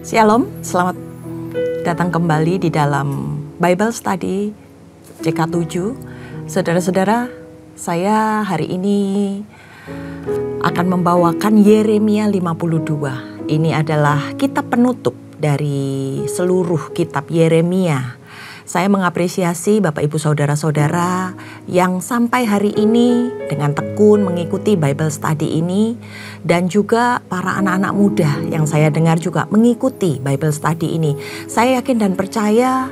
Shalom, selamat datang kembali di dalam Bible Study JK7. Saudara-saudara, saya hari ini akan membawakan Yeremia 52. Ini adalah kitab penutup dari seluruh kitab Yeremia. Saya mengapresiasi Bapak Ibu Saudara-saudara yang sampai hari ini dengan tekun mengikuti Bible Study ini, dan juga para anak-anak muda yang saya dengar juga mengikuti Bible Study ini. Saya yakin dan percaya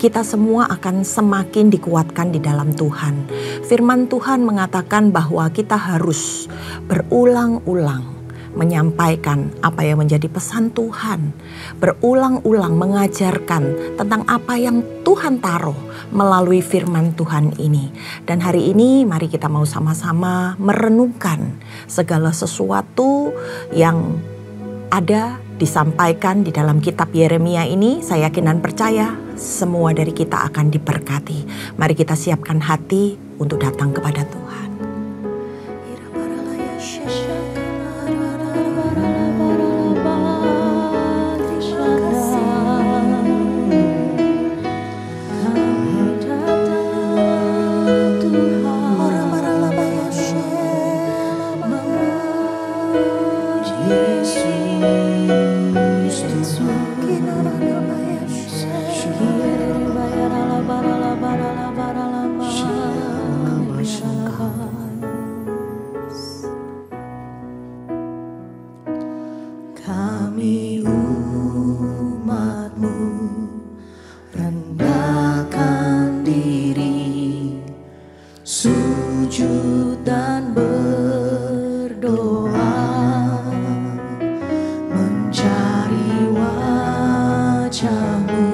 kita semua akan semakin dikuatkan di dalam Tuhan. Firman Tuhan mengatakan bahwa kita harus berulang-ulang menyampaikan apa yang menjadi pesan Tuhan, berulang-ulang mengajarkan tentang apa yang Tuhan taruh melalui firman Tuhan ini. Dan hari ini mari kita mau sama-sama merenungkan segala sesuatu yang ada disampaikan di dalam kitab Yeremia ini. Saya yakin dan percaya semua dari kita akan diberkati. Mari kita siapkan hati untuk datang kepada Tuhan. Kami umat-Mu rendahkan diri, sujud dan berdoa, mencari wajah-Mu,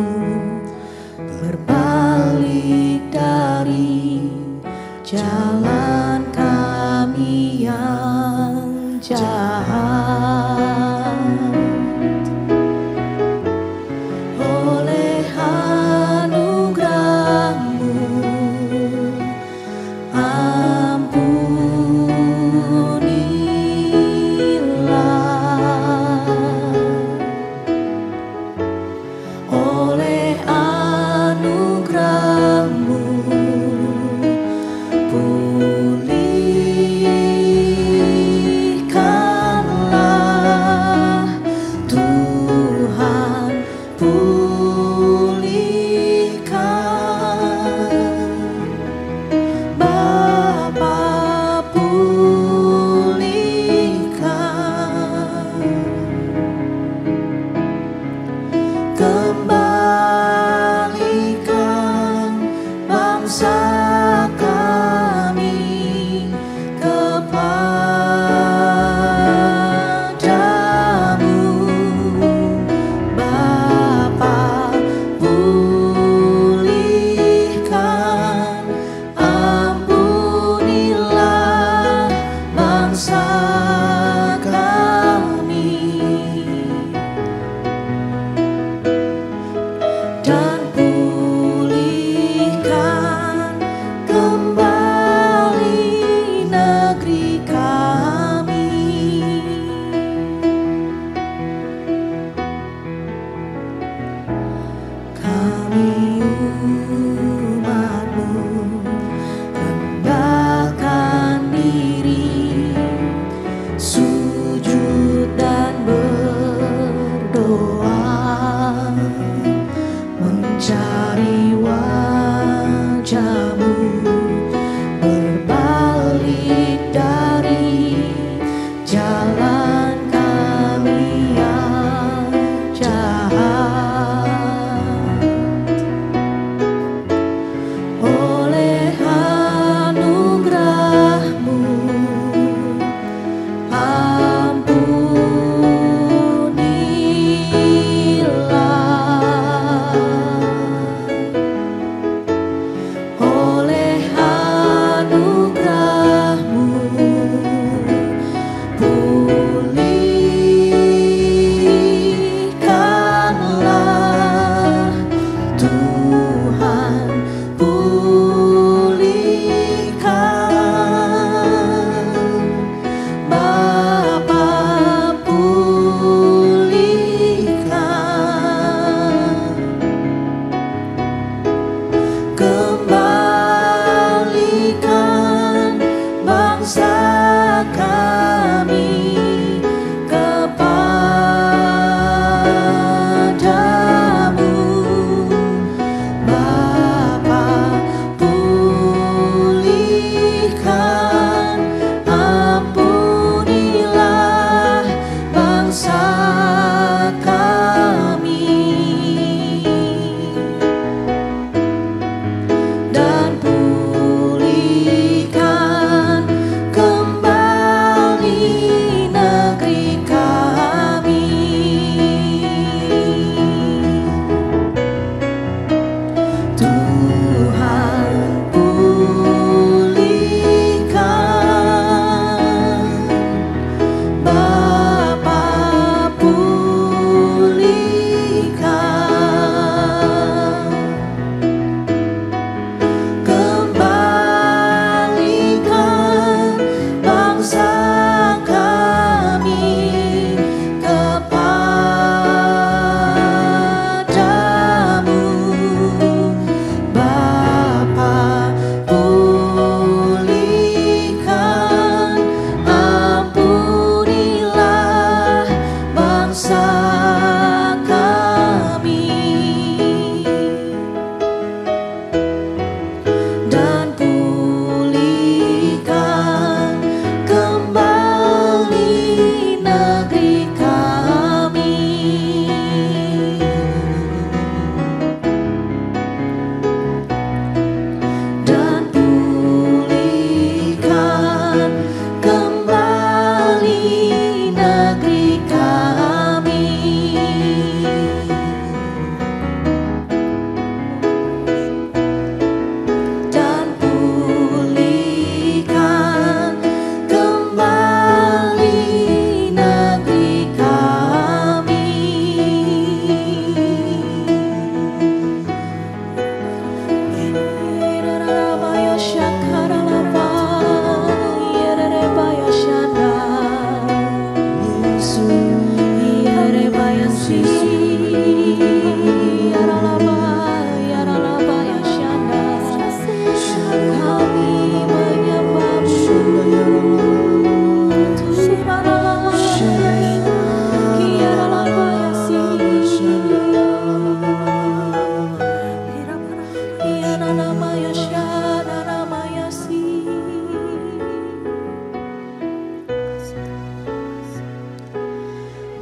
berbalik dari jalan kami yang jahat. Pulihkanlah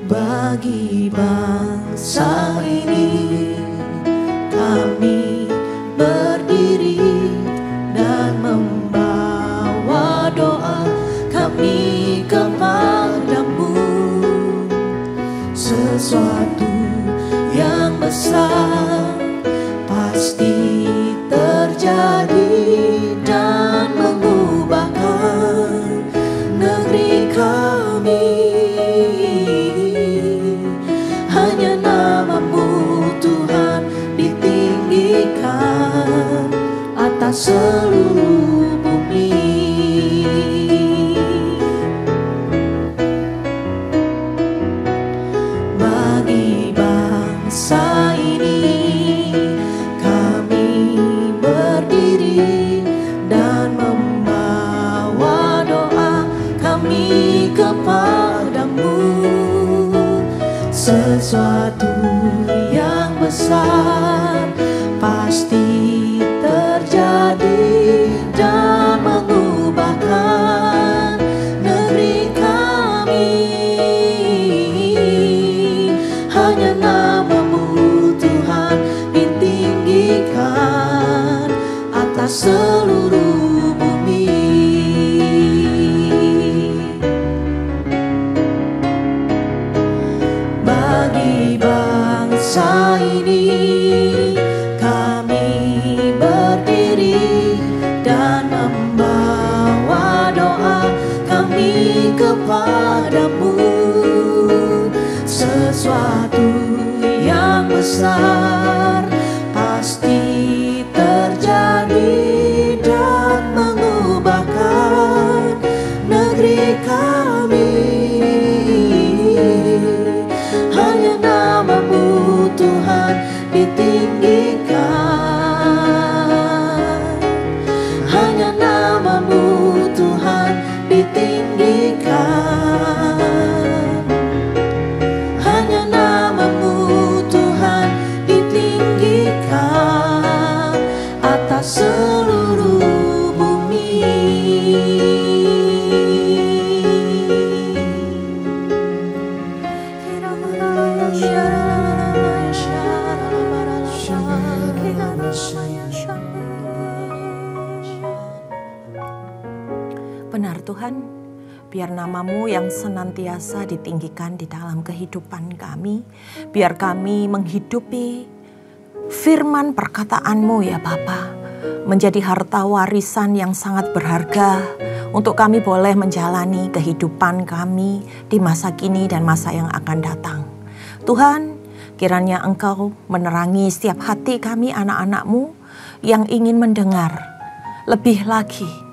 Bagi bangsa ini kami berdiri dan membawa doa kami kepadamu. Sesuatu yang besar pasti terjadi dan mengubahkan negeri kami. Hanya namamu Tuhan ditinggikan atas seluruh bumi. Bagi bangsa ini kami berdiri dan membawa doa kami kepadamu. Sesuatu yang besar pasti terjadi dan mengubahkan negeri kami. Hanya namamu Tuhan ditinggikan atas seluruh bumi. Bagi bangsa ini kami berdiri dan membawa doa kami kepadamu. Sesuatu yang besar pasti terjadi dan mengubahkan negeri kami. Hanya namamu Tuhan ditinggikan. Hanya namamu Tuhan ditinggikan. Hanya namamu Tuhan ditinggikan atas seluruh bumi. Benar Tuhan, biar namamu yang senantiasa ditinggikan di dalam kehidupan kami. Biar kami menghidupi firman perkataanmu ya Bapa, menjadi harta warisan yang sangat berharga untuk kami boleh menjalani kehidupan kami di masa kini dan masa yang akan datang. Tuhan, kiranya Engkau menerangi setiap hati kami anak-anak-Mu yang ingin mendengar lebih lagi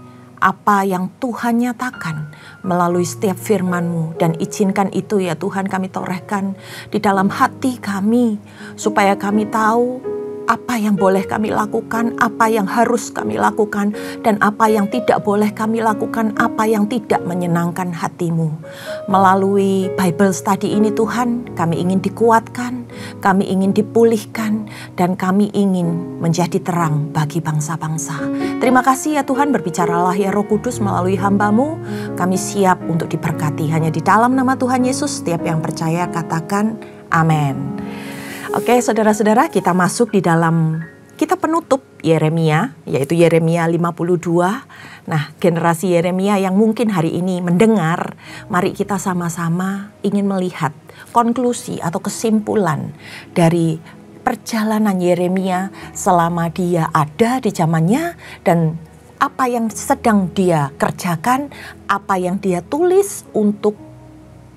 apa yang Tuhan nyatakan melalui setiap firman-Mu. Dan izinkan itu ya Tuhan kami torehkan di dalam hati kami, supaya kami tahu apa yang boleh kami lakukan, apa yang harus kami lakukan, dan apa yang tidak boleh kami lakukan, apa yang tidak menyenangkan hati-Mu. Melalui Bible Study ini Tuhan, kami ingin dikuatkan, kami ingin dipulihkan, dan kami ingin menjadi terang bagi bangsa-bangsa. Terima kasih ya Tuhan, berbicaralah ya Roh Kudus melalui hamba-Mu. Kami siap untuk diberkati. Hanya di dalam nama Tuhan Yesus, setiap yang percaya katakan amin. Oke saudara-saudara, kita masuk di dalam kitab penutup Yeremia, yaitu Yeremia 52. Nah, generasi Yeremia yang mungkin hari ini mendengar, mari kita sama-sama ingin melihat konklusi atau kesimpulan dari perjalanan Yeremia selama dia ada di zamannya, dan apa yang sedang dia kerjakan, apa yang dia tulis untuk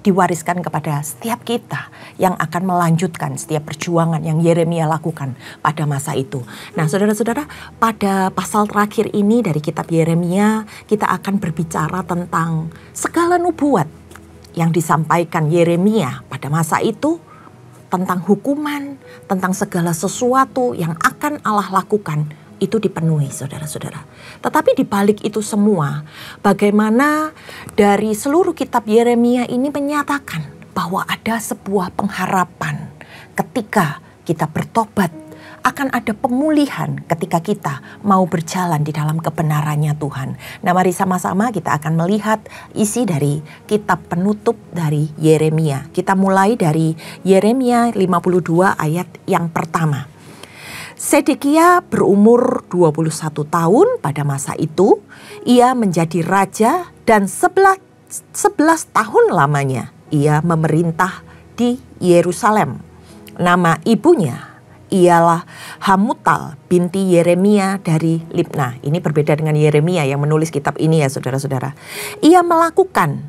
diwariskan kepada setiap kita yang akan melanjutkan setiap perjuangan yang Yeremia lakukan pada masa itu. Nah saudara-saudara, pada pasal terakhir ini dari kitab Yeremia, kita akan berbicara tentang segala nubuat yang disampaikan Yeremia pada masa itu tentang hukuman, tentang segala sesuatu yang akan Allah lakukan, itu dipenuhi saudara-saudara. Tetapi di balik itu semua, bagaimana dari seluruh kitab Yeremia ini menyatakan bahwa ada sebuah pengharapan ketika kita bertobat, akan ada pemulihan ketika kita mau berjalan di dalam kebenarannya Tuhan. Nah, mari sama-sama kita akan melihat isi dari kitab penutup dari Yeremia. Kita mulai dari Yeremia 52 ayat yang pertama. Sedekia berumur 21 tahun pada masa itu. Ia menjadi raja dan 11 tahun lamanya ia memerintah di Yerusalem. Nama ibunya ialah Hamutal binti Yeremia dari Libna. Ini berbeda dengan Yeremia yang menulis kitab ini ya saudara-saudara. Ia melakukan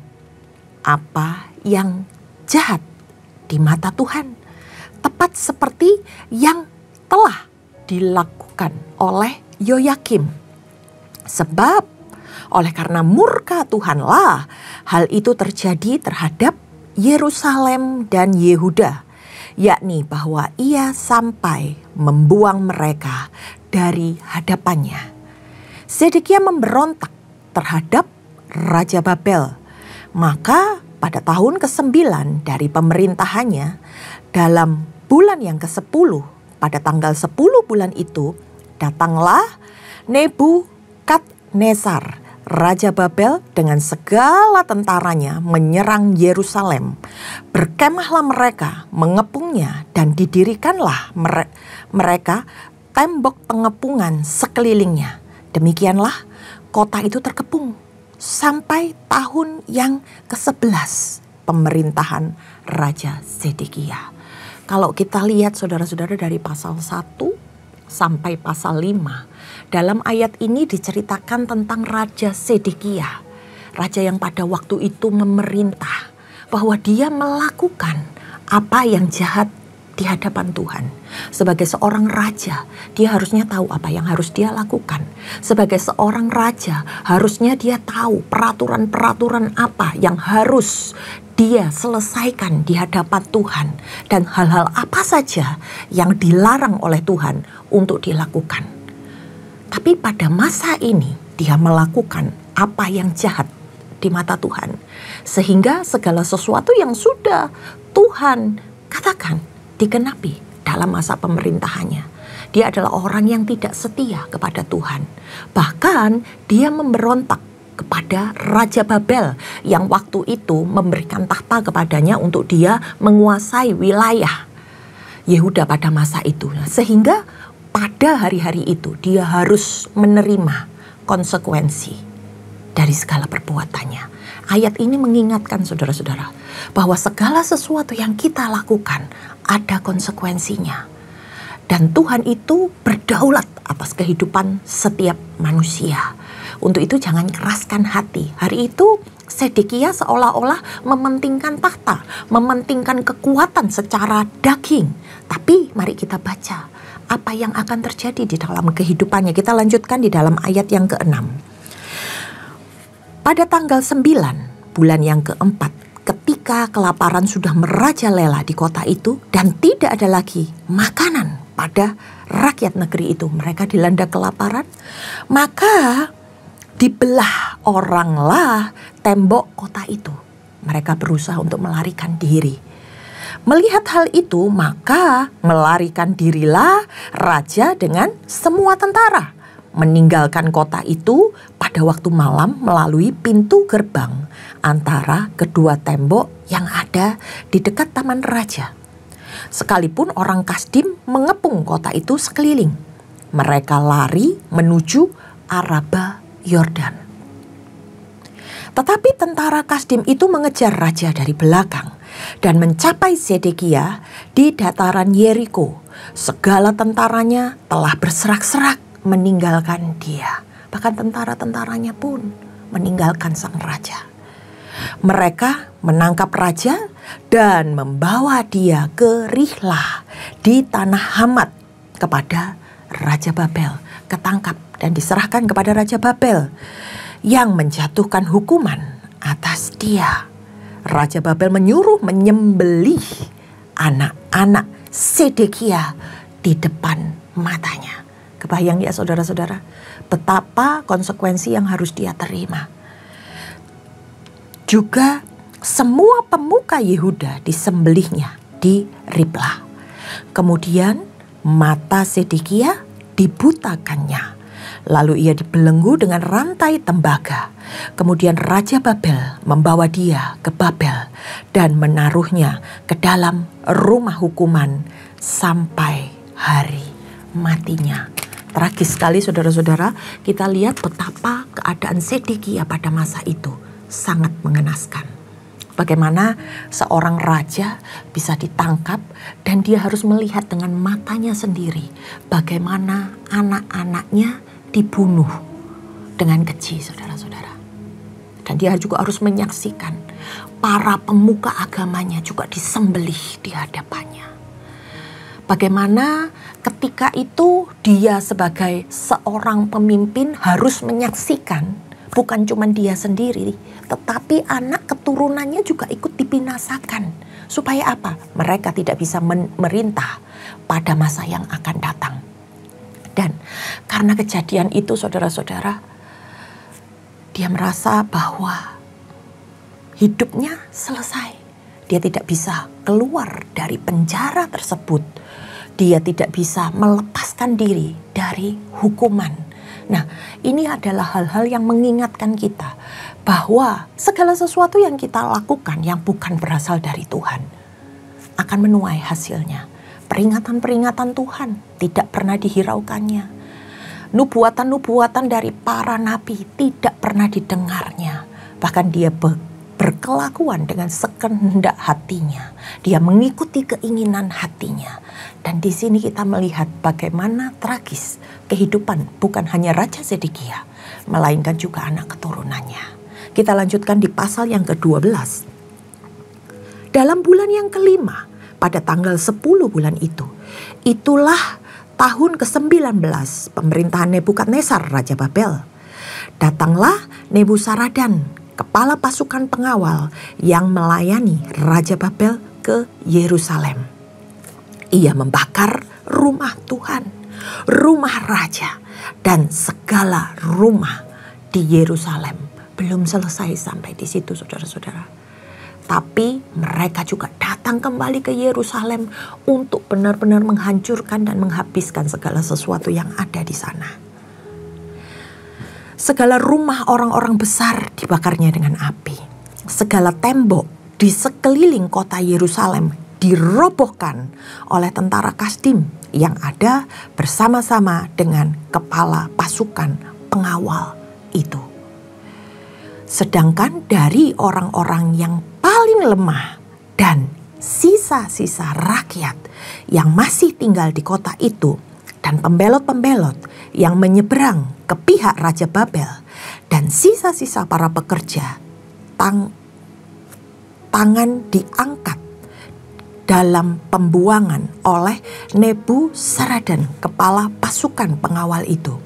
apa yang jahat di mata Tuhan, tepat seperti yang telah dilakukan oleh Yoyakim. Sebab oleh karena murka Tuhanlah hal itu terjadi terhadap Yerusalem dan Yehuda, yakni bahwa ia sampai membuang mereka dari hadapannya. Sedekia memberontak terhadap Raja Babel. Maka pada tahun ke-9 dari pemerintahannya, dalam bulan yang ke-10, pada tanggal 10 bulan itu, datanglah Nebukadnezar, Raja Babel dengan segala tentaranya menyerang Yerusalem. Berkemahlah mereka, mengepungnya, dan didirikanlah mereka tembok pengepungan sekelilingnya. Demikianlah kota itu terkepung sampai tahun yang ke-11 pemerintahan Raja Sedekia. Kalau kita lihat saudara-saudara dari pasal 1 sampai pasal 5, dalam ayat ini diceritakan tentang Raja Sedekia, raja yang pada waktu itu memerintah, bahwa dia melakukan apa yang jahat di hadapan Tuhan. Sebagai seorang raja, dia harusnya tahu apa yang harus dia lakukan. Sebagai seorang raja, harusnya dia tahu peraturan-peraturan apa yang harus dia selesaikan di hadapan Tuhan, dan hal-hal apa saja yang dilarang oleh Tuhan untuk dilakukan. Tapi pada masa ini dia melakukan apa yang jahat di mata Tuhan, sehingga segala sesuatu yang sudah Tuhan katakan digenapi dalam masa pemerintahannya. Dia adalah orang yang tidak setia kepada Tuhan. Bahkan dia memberontak kepada Raja Babel yang waktu itu memberikan tahta kepadanya untuk dia menguasai wilayah Yehuda pada masa itu. Sehingga pada hari-hari itu dia harus menerima konsekuensi dari segala perbuatannya. Ayat ini mengingatkan saudara-saudara bahwa segala sesuatu yang kita lakukan ada konsekuensinya. Dan Tuhan itu berdaulat atas kehidupan setiap manusia. Untuk itu jangan keraskan hati. Hari itu Sedekia seolah-olah mementingkan tahta, mementingkan kekuatan secara daging. Tapi mari kita baca apa yang akan terjadi di dalam kehidupannya. Kita lanjutkan di dalam ayat yang ke-6. Pada tanggal 9 bulan yang ke-4, ketika kelaparan sudah merajalela di kota itu dan tidak ada lagi makanan pada rakyat negeri itu, mereka dilanda kelaparan, maka dibelah oranglah tembok kota itu. Mereka berusaha untuk melarikan diri. Melihat hal itu, maka melarikan dirilah raja dengan semua tentara, meninggalkan kota itu pada waktu malam melalui pintu gerbang antara kedua tembok yang ada di dekat taman raja. Sekalipun orang Kasdim mengepung kota itu sekeliling, mereka lari menuju Araba Yordan. Tetapi tentara Kasdim itu mengejar raja dari belakang dan mencapai Sedekia di dataran Yeriko. Segala tentaranya telah berserak-serak meninggalkan dia. Bahkan tentara-tentaranya pun meninggalkan sang raja. Mereka menangkap raja dan membawa dia ke Rihlah di tanah Hamat kepada Raja Babel. Ketangkap dan diserahkan kepada Raja Babel yang menjatuhkan hukuman atas dia. Raja Babel menyuruh menyembelih anak-anak Sedekia di depan matanya. Kebayang ya saudara-saudara, betapa konsekuensi yang harus dia terima. Juga semua pemuka Yehuda disembelihnya di Riblah. Kemudian mata Sedekia dibutakannya. Lalu ia dibelenggu dengan rantai tembaga. Kemudian Raja Babel membawa dia ke Babel dan menaruhnya ke dalam rumah hukuman sampai hari matinya. Tragis sekali saudara-saudara, kita lihat betapa keadaan Sedekia pada masa itu sangat mengenaskan. Bagaimana seorang raja bisa ditangkap dan dia harus melihat dengan matanya sendiri bagaimana anak-anaknya dibunuh dengan keji, saudara-saudara. Dan dia juga harus menyaksikan para pemuka agamanya juga disembelih di hadapannya. Bagaimana ketika itu dia sebagai seorang pemimpin harus menyaksikan bukan cuma dia sendiri, tetapi anak keturunannya juga ikut dibinasakan. Supaya apa? Mereka tidak bisa merintah pada masa yang akan datang. Dan karena kejadian itu saudara-saudara, dia merasa bahwa hidupnya selesai. Dia tidak bisa keluar dari penjara tersebut. Dia tidak bisa melepaskan diri dari hukuman. Nah, ini adalah hal-hal yang mengingatkan kita bahwa segala sesuatu yang kita lakukan yang bukan berasal dari Tuhan akan menuai hasilnya. Peringatan-peringatan Tuhan tidak pernah dihiraukannya. Nubuatan-nubuatan dari para nabi tidak pernah didengarnya. Bahkan dia berkelakuan dengan sekehendak hatinya. Dia mengikuti keinginan hatinya. Dan di sini kita melihat bagaimana tragis kehidupan bukan hanya Raja Sedekia, melainkan juga anak keturunannya. Kita lanjutkan di pasal yang ke-12. Dalam bulan yang kelima, pada tanggal 10 bulan itu, itulah tahun ke-19 pemerintahan Nebukadnezar Raja Babel. Datanglah Nebuzaradan, kepala pasukan pengawal yang melayani Raja Babel ke Yerusalem. Ia membakar rumah Tuhan, rumah raja, dan segala rumah di Yerusalem. Belum selesai sampai di situ saudara-saudara. Tapi mereka juga datang kembali ke Yerusalem untuk benar-benar menghancurkan dan menghabiskan segala sesuatu yang ada di sana. Segala rumah orang-orang besar dibakarnya dengan api. Segala tembok di sekeliling kota Yerusalem dirobohkan oleh tentara Kasdim yang ada bersama-sama dengan kepala pasukan pengawal itu. Sedangkan dari orang-orang yang paling lemah dan sisa-sisa rakyat yang masih tinggal di kota itu dan pembelot-pembelot yang menyeberang ke pihak Raja Babel dan sisa-sisa para pekerja, tangan diangkat dalam pembuangan oleh Nebuzaradan, kepala pasukan pengawal itu.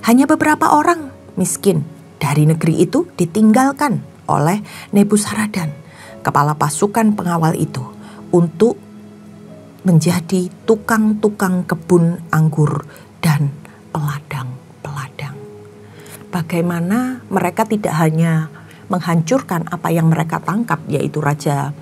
Hanya beberapa orang miskin dari negeri itu ditinggalkan oleh Nebuzaradan, kepala pasukan pengawal itu, untuk menjadi tukang-tukang kebun anggur dan peladang-peladang. Bagaimana mereka tidak hanya menghancurkan apa yang mereka tangkap, yaitu Raja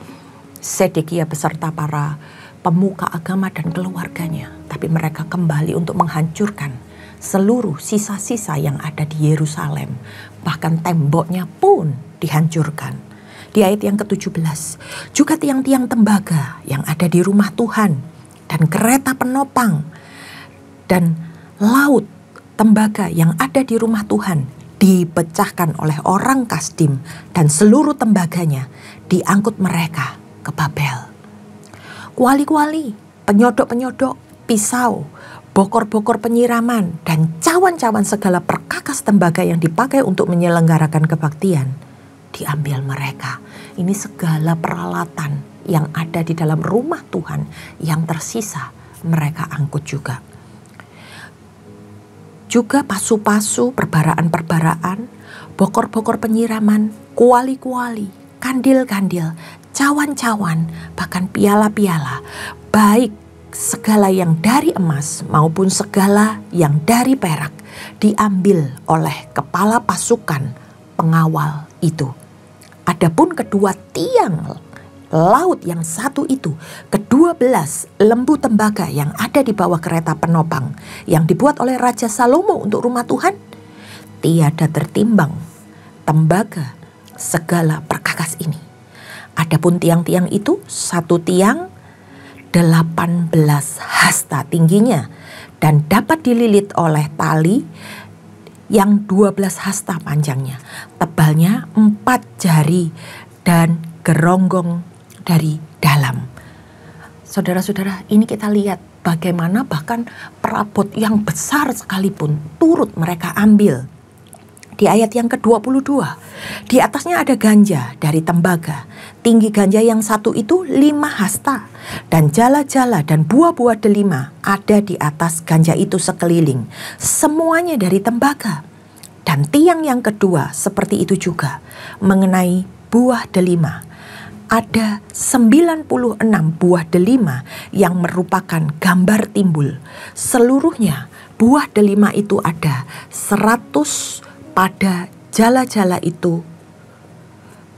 Sedekia beserta para pemuka agama dan keluarganya, tapi mereka kembali untuk menghancurkan seluruh sisa-sisa yang ada di Yerusalem. Bahkan temboknya pun dihancurkan. Di ayat yang ke-17, juga tiang-tiang tembaga yang ada di rumah Tuhan dan kereta penopang dan laut tembaga yang ada di rumah Tuhan dipecahkan oleh orang Kasdim dan seluruh tembaganya diangkut mereka ke Babel. Kuali-kuali, penyodok-penyodok, pisau, bokor-bokor penyiraman, dan cawan-cawan segala perkakas tembaga yang dipakai untuk menyelenggarakan kebaktian diambil mereka. Ini segala peralatan yang ada di dalam rumah Tuhan yang tersisa mereka angkut juga. Juga pasu-pasu, perbaraan-perbaraan, bokor-bokor penyiraman, kuali-kuali, kandil-kandil, cawan-cawan, bahkan piala-piala, baik segala yang dari emas maupun segala yang dari perak, diambil oleh kepala pasukan pengawal itu. Adapun kedua tiang laut yang satu itu, ke-12 lembu tembaga yang ada di bawah kereta penopang yang dibuat oleh Raja Salomo untuk rumah Tuhan, tiada tertimbang tembaga segala perkakas ini. Adapun tiang-tiang itu, satu tiang 18 hasta tingginya dan dapat dililit oleh tali yang 12 hasta panjangnya, tebalnya 4 jari dan geronggong dari dalam. Saudara-saudara, ini kita lihat bagaimana bahkan perabot yang besar sekalipun turut mereka ambil. Di ayat yang ke-22, di atasnya ada ganja dari tembaga. Tinggi ganja yang satu itu 5 hasta. Dan jala-jala dan buah-buah delima ada di atas ganja itu sekeliling. Semuanya dari tembaga. Dan tiang yang kedua seperti itu juga. Mengenai buah delima, ada 96 buah delima yang merupakan gambar timbul. Seluruhnya buah delima itu ada 100 pada jala-jala itu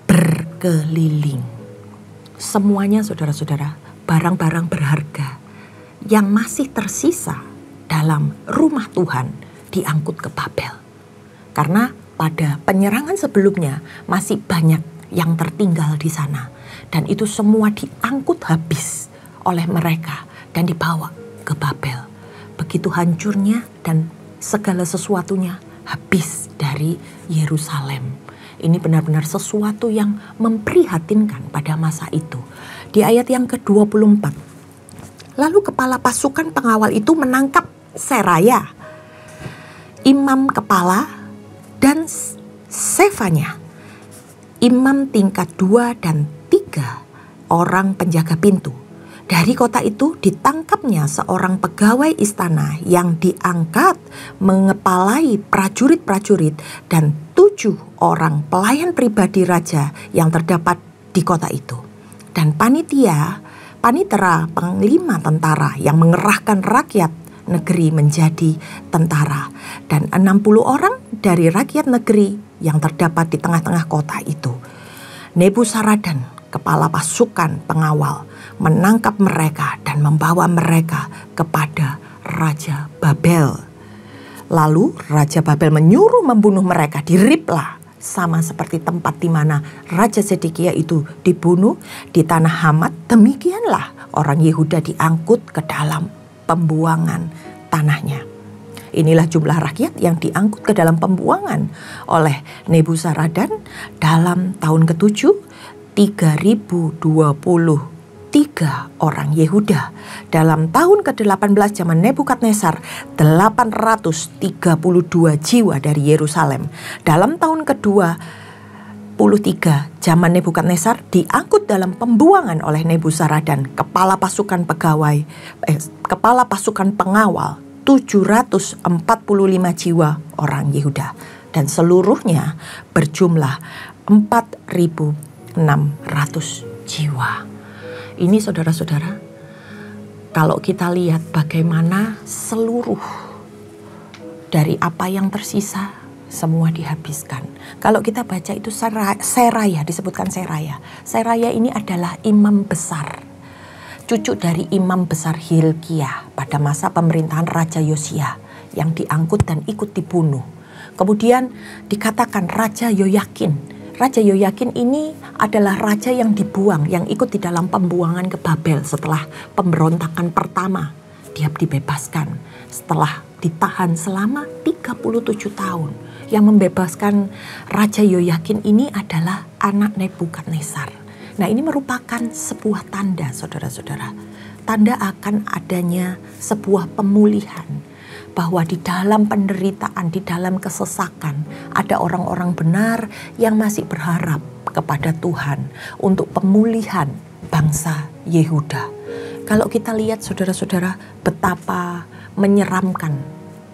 berkeliling. Semuanya saudara-saudara, barang-barang berharga yang masih tersisa dalam rumah Tuhan diangkut ke Babel. Karena pada penyerangan sebelumnya masih banyak yang tertinggal di sana. Dan itu semua diangkut habis oleh mereka dan dibawa ke Babel. Begitu hancurnya dan segala sesuatunya habis dari Yerusalem. Ini benar-benar sesuatu yang memprihatinkan pada masa itu. Di ayat yang ke-24. Lalu kepala pasukan pengawal itu menangkap Seraya, imam kepala, dan Sefanya, imam tingkat 2 dan 3 orang penjaga pintu. Dari kota itu ditangkapnya seorang pegawai istana yang diangkat mengepalai prajurit-prajurit dan 7 orang pelayan pribadi raja yang terdapat di kota itu. Dan panitera panglima tentara yang mengerahkan rakyat negeri menjadi tentara. Dan 60 orang dari rakyat negeri yang terdapat di tengah-tengah kota itu. Nebuzaradan, kepala pasukan pengawal, menangkap mereka dan membawa mereka kepada Raja Babel. Lalu Raja Babel menyuruh membunuh mereka di Ribla, sama seperti tempat di mana Raja Zedekia itu dibunuh di tanah Hamat. Demikianlah orang Yehuda diangkut ke dalam pembuangan tanahnya. Inilah jumlah rakyat yang diangkut ke dalam pembuangan oleh Nebuzaradan dalam tahun ke-7, 3023 orang Yehuda. Dalam tahun ke-18 zaman Nebukadnezar, 832 jiwa dari Yerusalem. Dalam tahun ke-23 zaman Nebukadnezar diangkut dalam pembuangan oleh Nebuzaradan, kepala pasukan pengawal 745 jiwa orang Yehuda, dan seluruhnya berjumlah 4.600 jiwa. Ini saudara-saudara, kalau kita lihat bagaimana seluruh dari apa yang tersisa semua dihabiskan. Kalau kita baca itu Seraya, disebutkan Seraya. Seraya ini adalah imam besar, cucu dari imam besar Hilkiah pada masa pemerintahan Raja Yosia yang diangkut dan ikut dibunuh. Kemudian dikatakan Raja Yoyakin. Raja Yoyakin ini adalah raja yang dibuang, yang ikut di dalam pembuangan ke Babel setelah pemberontakan pertama. Dia dibebaskan setelah ditahan selama 37 tahun. Yang membebaskan Raja Yoyakin ini adalah anak Nebukadnezar. Nah, ini merupakan sebuah tanda, saudara-saudara. Tanda akan adanya sebuah pemulihan. Bahwa di dalam penderitaan, di dalam kesesakan, ada orang-orang benar yang masih berharap kepada Tuhan untuk pemulihan bangsa Yehuda. Kalau kita lihat, saudara-saudara, betapa menyeramkan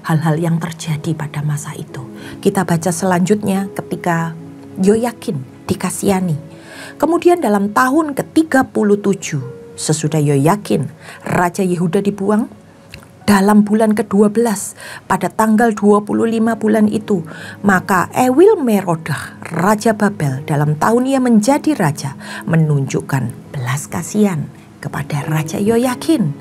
hal-hal yang terjadi pada masa itu. Kita baca selanjutnya ketika Yoyakin dikasihani. Kemudian dalam tahun ke-37 sesudah Yoyakin Raja Yehuda dibuang, dalam bulan ke-12 pada tanggal 25 bulan itu, maka Ewil Merodah Raja Babel dalam tahun ia menjadi raja menunjukkan belas kasihan kepada Raja Yoyakin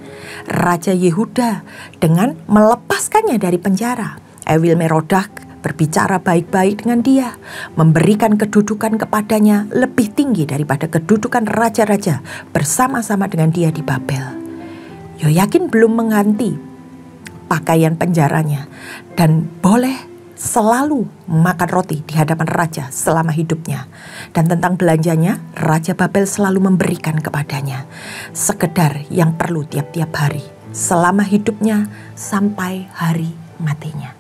Raja Yehuda dengan melepaskannya dari penjara. Ewil Merodah berbicara baik-baik dengan dia, memberikan kedudukan kepadanya lebih tinggi daripada kedudukan raja-raja bersama-sama dengan dia di Babel. Yoyakin belum mengganti pakaian penjaranya dan boleh selalu makan roti di hadapan raja selama hidupnya. Dan tentang belanjanya, Raja Babel selalu memberikan kepadanya sekedar yang perlu tiap-tiap hari selama hidupnya sampai hari matinya.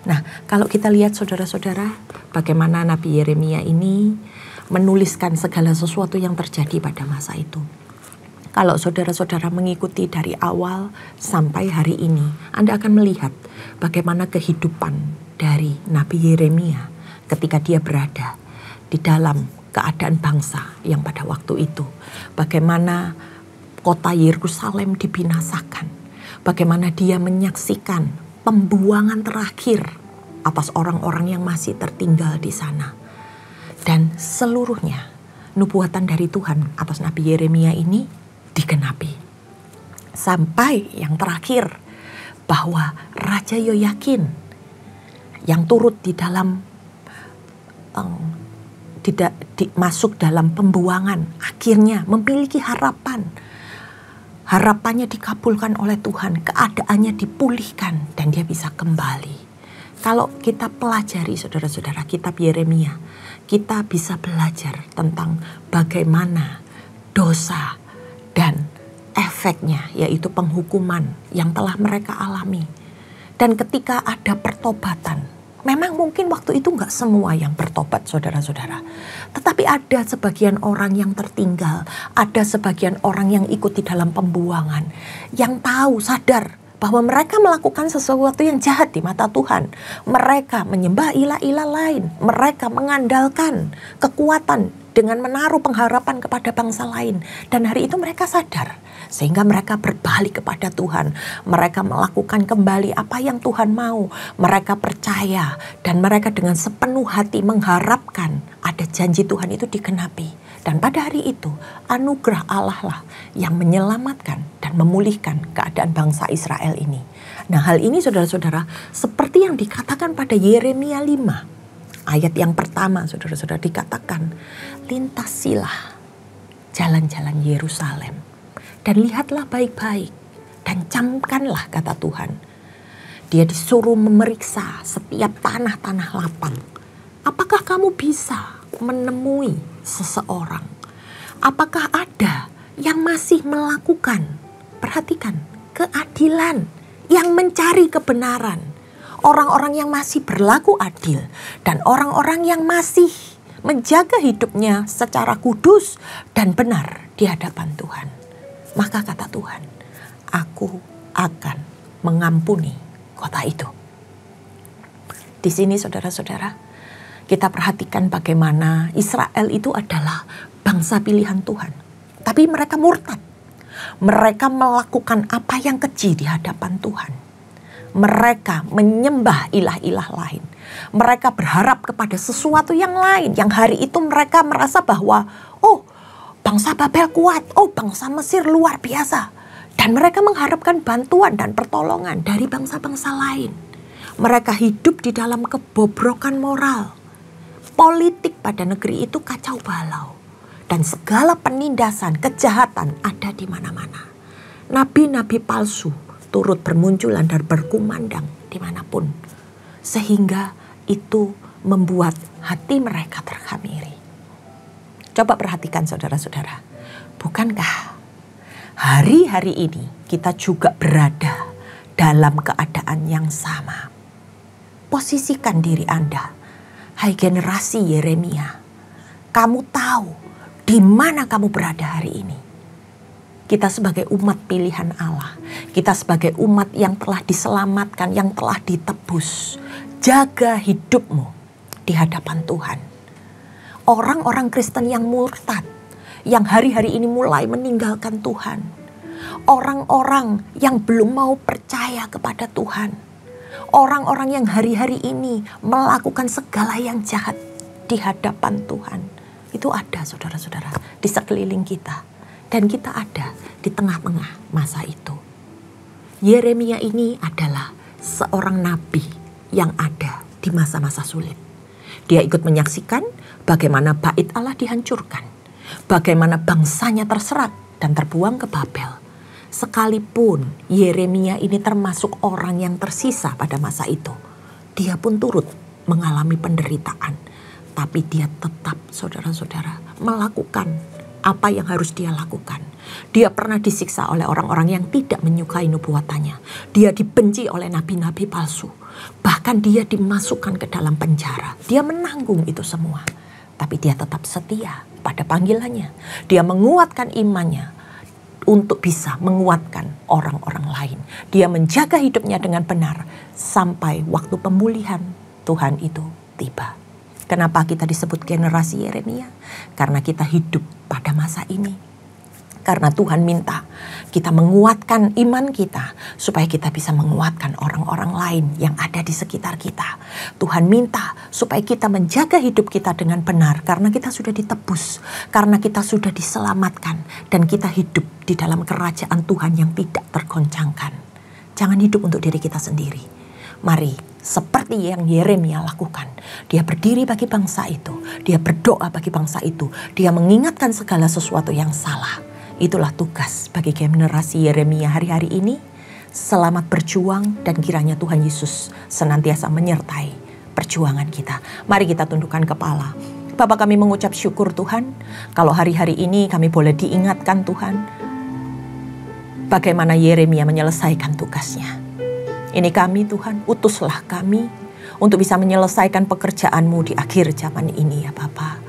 Nah, kalau kita lihat saudara-saudara, bagaimana Nabi Yeremia ini menuliskan segala sesuatu yang terjadi pada masa itu. Kalau saudara-saudara mengikuti dari awal sampai hari ini, Anda akan melihat bagaimana kehidupan dari Nabi Yeremia ketika dia berada di dalam keadaan bangsa yang pada waktu itu. Bagaimana kota Yerusalem dibinasakan. Bagaimana dia menyaksikan pembuangan terakhir atas orang-orang yang masih tertinggal di sana. Dan seluruhnya nubuatan dari Tuhan atas Nabi Yeremia ini digenapi. Sampai yang terakhir, bahwa Raja Yoyakin yang turut di dalam masuk dalam pembuangan, akhirnya memiliki harapan. Harapannya dikabulkan oleh Tuhan, keadaannya dipulihkan dan dia bisa kembali. Kalau kita pelajari saudara-saudara kitab Yeremia, kita bisa belajar tentang bagaimana dosa dan efeknya, yaitu penghukuman yang telah mereka alami. Dan ketika ada pertobatan, memang mungkin waktu itu nggak semua yang bertobat saudara-saudara. Tetapi ada sebagian orang yang tertinggal, ada sebagian orang yang ikut di dalam pembuangan, yang tahu, sadar bahwa mereka melakukan sesuatu yang jahat di mata Tuhan. Mereka menyembah ilah-ilah lain, mereka mengandalkan kekuatan dengan menaruh pengharapan kepada bangsa lain. Dan hari itu mereka sadar, sehingga mereka berbalik kepada Tuhan. Mereka melakukan kembali apa yang Tuhan mau. Mereka percaya dan mereka dengan sepenuh hati mengharapkan ada janji Tuhan itu digenapi. Dan pada hari itu anugerah Allah lah yang menyelamatkan dan memulihkan keadaan bangsa Israel ini. Nah, hal ini saudara-saudara seperti yang dikatakan pada Yeremia 5. Ayat yang pertama saudara-saudara dikatakan, lintasilah jalan-jalan Yerusalem dan lihatlah baik-baik dan camkanlah, kata Tuhan. Dia disuruh memeriksa setiap tanah-tanah lapang. Apakah kamu bisa menemui seseorang? Apakah ada yang masih melakukan, perhatikan, keadilan, yang mencari kebenaran? Orang-orang yang masih berlaku adil dan orang-orang yang masih menjaga hidupnya secara kudus dan benar di hadapan Tuhan. Maka kata Tuhan, aku akan mengampuni kota itu. Di sini saudara-saudara, kita perhatikan bagaimana Israel itu adalah bangsa pilihan Tuhan. Tapi mereka murtad. Mereka melakukan apa yang keji di hadapan Tuhan. Mereka menyembah ilah-ilah lain. Mereka berharap kepada sesuatu yang lain. Yang hari itu mereka merasa bahwa, oh, bangsa Babel kuat. Oh, bangsa Mesir luar biasa. Dan mereka mengharapkan bantuan dan pertolongan dari bangsa-bangsa lain. Mereka hidup di dalam kebobrokan moral. Politik pada negeri itu kacau balau. Dan segala penindasan, kejahatan ada di mana-mana. Nabi-nabi palsu turut bermunculan dan berkumandang dimanapun. Sehingga itu membuat hati mereka terkhamiri. Coba perhatikan saudara-saudara. Bukankah hari-hari ini kita juga berada dalam keadaan yang sama? Posisikan diri Anda. Hai generasi Yeremia. Kamu tahu di mana kamu berada hari ini. Kita sebagai umat pilihan Allah, kita sebagai umat yang telah diselamatkan, yang telah ditebus, jaga hidupmu di hadapan Tuhan. orang-orang Kristen yang murtad, yang hari-hari ini mulai meninggalkan Tuhan. Orang-orang yang belum mau percaya kepada Tuhan. Orang-orang yang hari-hari ini melakukan segala yang jahat di hadapan Tuhan. Itu ada saudara-saudara di sekeliling kita. Dan kita ada di tengah-tengah masa itu. Yeremia ini adalah seorang nabi yang ada di masa-masa sulit. Dia ikut menyaksikan bagaimana bait Allah dihancurkan. Bagaimana bangsanya terserak dan terbuang ke Babel. Sekalipun Yeremia ini termasuk orang yang tersisa pada masa itu, dia pun turut mengalami penderitaan. Tapi dia tetap, saudara-saudara, melakukan apa yang harus dia lakukan. Dia pernah disiksa oleh orang-orang yang tidak menyukai nubuatannya. Dia dibenci oleh nabi-nabi palsu. Bahkan dia dimasukkan ke dalam penjara. Dia menanggung itu semua. Tapi dia tetap setia pada panggilannya. Dia menguatkan imannya untuk bisa menguatkan orang-orang lain. Dia menjaga hidupnya dengan benar sampai waktu pemulihan Tuhan itu tiba. Kenapa kita disebut generasi Yeremia? Karena kita hidup pada masa ini. Karena Tuhan minta kita menguatkan iman kita supaya kita bisa menguatkan orang-orang lain yang ada di sekitar kita. Tuhan minta supaya kita menjaga hidup kita dengan benar karena kita sudah ditebus, karena kita sudah diselamatkan dan kita hidup di dalam kerajaan Tuhan yang tidak tergoncangkan. Jangan hidup untuk diri kita sendiri. Mari, seperti yang Yeremia lakukan, dia berdiri bagi bangsa itu, dia berdoa bagi bangsa itu, dia mengingatkan segala sesuatu yang salah. Itulah tugas bagi generasi Yeremia hari-hari ini. Selamat berjuang dan kiranya Tuhan Yesus senantiasa menyertai perjuangan kita. Mari kita tundukkan kepala. Bapa, kami mengucap syukur Tuhan, kalau hari-hari ini kami boleh diingatkan Tuhan, bagaimana Yeremia menyelesaikan tugasnya. Ini kami Tuhan, utuslah kami untuk bisa menyelesaikan pekerjaan-Mu di akhir zaman ini ya Bapa.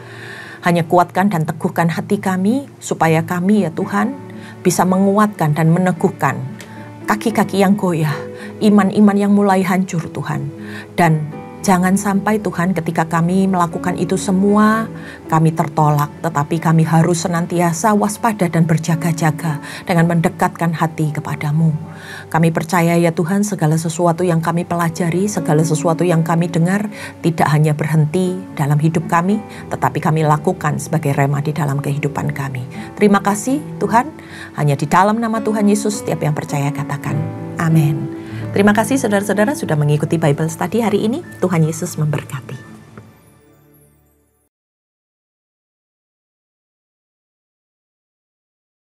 Hanya kuatkan dan teguhkan hati kami supaya kami ya Tuhan bisa menguatkan dan meneguhkan kaki-kaki yang goyah, iman-iman yang mulai hancur Tuhan. Dan jangan sampai Tuhan ketika kami melakukan itu semua kami tertolak, tetapi kami harus senantiasa waspada dan berjaga-jaga dengan mendekatkan hati kepadamu. Kami percaya ya Tuhan segala sesuatu yang kami pelajari, segala sesuatu yang kami dengar tidak hanya berhenti dalam hidup kami, tetapi kami lakukan sebagai rema di dalam kehidupan kami. Terima kasih Tuhan, hanya di dalam nama Tuhan Yesus setiap yang percaya katakan amin. Terima kasih saudara-saudara sudah mengikuti Bible Study hari ini. Tuhan Yesus memberkati.